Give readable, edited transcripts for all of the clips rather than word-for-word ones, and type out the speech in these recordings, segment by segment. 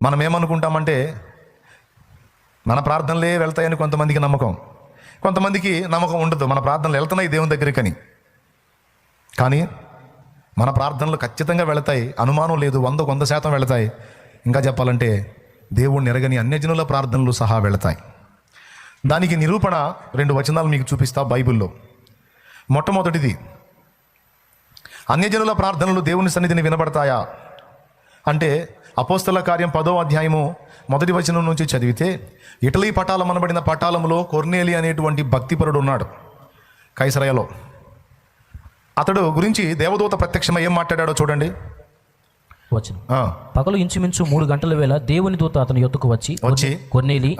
మనం ఏమనుకుంటామంటే మన ప్రార్థనలే వెళ్తాయని కొంతమందికి నమ్మకం, కొంతమందికి నమ్మకం ఉండదు మన ప్రార్థనలు వెళ్తున్నాయి దేవుని దగ్గరికని. కానీ మన ప్రార్థనలు ఖచ్చితంగా వెళతాయి, అనుమానం లేదు, 100% వెళతాయి. ఇంకా చెప్పాలంటే దేవుణ్ణి ఎరగని అన్యజనుల ప్రార్థనలు సహా వెళతాయి. దానికి నిరూపణ 2 వచనాలు మీకు చూపిస్తా బైబిల్లో. మొట్టమొదటిది, అన్యజనుల ప్రార్థనలు దేవుని సన్నిధిని వినబడతాయా అంటే అపోస్తల కార్యం 10వ అధ్యాయము 1వ వచనం నుంచి చదివితే, ఇటలీ పటాలం అనబడిన పటాలంలో కొర్నేలి అనేటువంటి భక్తిపరుడు ఉన్నాడు కైసరయలో. అతడు గురించి దేవదూత ప్రత్యక్షమై ఏం మాట్లాడాడో చూడండి. వచనం, పగలు ఇంచుమించు 3 గంటల వేళ దేవుని దూత అతని యొద్దకు వచ్చి కొర్నేలి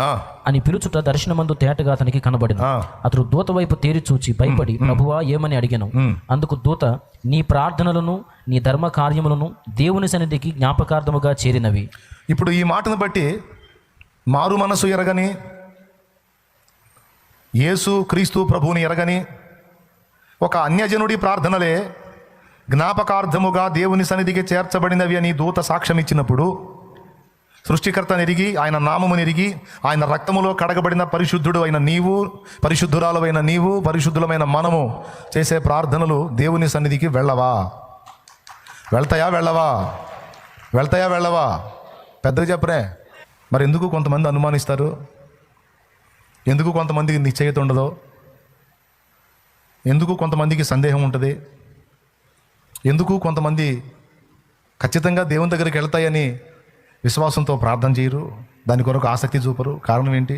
అని పిలుచుట దర్శనమందు తేటగా అతనికి కనబడింది. అతడు దూత వైపు తేరి చూచి భయపడి, ప్రభువా ఏమని అడిగాను. అందుకు దూత, నీ ప్రార్థనలను నీ ధర్మ కార్యములను దేవుని సన్నిధికి జ్ఞాపకార్థముగా చేరినవి. ఇప్పుడు ఈ మాటను బట్టి మారు మనసు ఎరగని, యేసు క్రీస్తు ప్రభువుని ఎరగని ఒక అన్యజనుడి ప్రార్థనలే జ్ఞాపకార్థముగా దేవుని సన్నిధికి చేర్చబడినవి అని దూత సాక్ష్యం ఇచ్చినప్పుడు, సృష్టికర్తను ఎరిగి, ఆయన నామమును ఎరిగి, ఆయన రక్తములో కడగబడిన పరిశుద్ధుడు అయిన నీవు, పరిశుద్ధురాలవైన నీవు, పరిశుద్ధులమైన మనము చేసే ప్రార్థనలు దేవుని సన్నిధికి వెళ్ళవా? వెళ్తాయా వెళ్ళవా? వెళ్తాయా వెళ్ళవా? పెద్దగా చెప్పరే. మరి ఎందుకు కొంతమంది అనుమానిస్తారు? ఎందుకు కొంతమందికి నిశ్చయత ఉండదో? ఎందుకు కొంతమందికి సందేహం ఉంటుంది? ఎందుకు కొంతమంది ఖచ్చితంగా దేవుని దగ్గరికి వెళ్తాయని విశ్వాసంతో ప్రార్థన చేయరు, దాని కొరకు ఆసక్తి చూపరు? కారణం ఏంటి?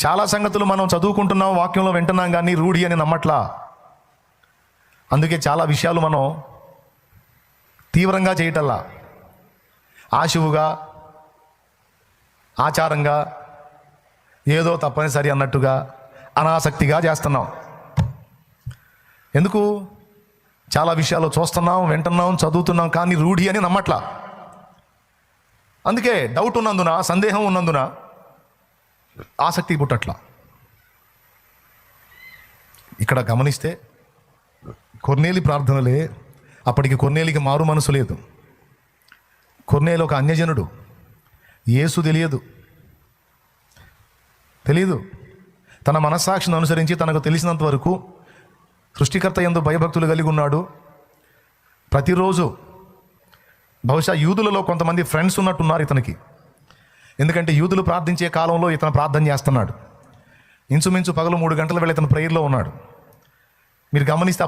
చాలా సంగతులు మనం చదువుకుంటున్నాం, వాక్యంలో వింటున్నాం, కానీ రూఢి అని నమ్మట్లా. అందుకే చాలా విషయాలు మనం తీవ్రంగా చేయటల్లా, ఆశువుగా, ఆచారంగా, ఏదో తప్పనిసరి అన్నట్టుగా, అనాసక్తిగా చేస్తున్నాం. ఎందుకు? చాలా విషయాలు చూస్తున్నాం, వింటున్నాం, చదువుతున్నాం, కానీ రూఢి అని నమ్మట్లా. అందుకే డౌట్ ఉన్నందున, సందేహం ఉన్నందున ఆసక్తి పుట్టట్లా. ఇక్కడ గమనిస్తే కొర్నేలి ప్రార్థనలే. అప్పటికి కొర్నేలికి మారు మనసు లేదు. కొర్నేలి ఒక అన్యజనుడు, యేసు తెలియదు. తన మనస్సాక్షిని అనుసరించి తనకు తెలిసినంత వరకు సృష్టికర్త యందు భయభక్తులు కలిగి ఉన్నాడు. ప్రతిరోజు బహుశా యూదులలో కొంతమంది ఫ్రెండ్స్ ఉన్నట్టున్నారు ఇతనికి. ఎందుకంటే యూదులు ప్రార్థించే కాలంలో ఇతను ప్రార్థన చేస్తున్నాడు. ఇంచుమించు పగలు 3 గంటల వేళ ఇతను ప్రేయర్లో ఉన్నాడు. మీరు గమనిస్తే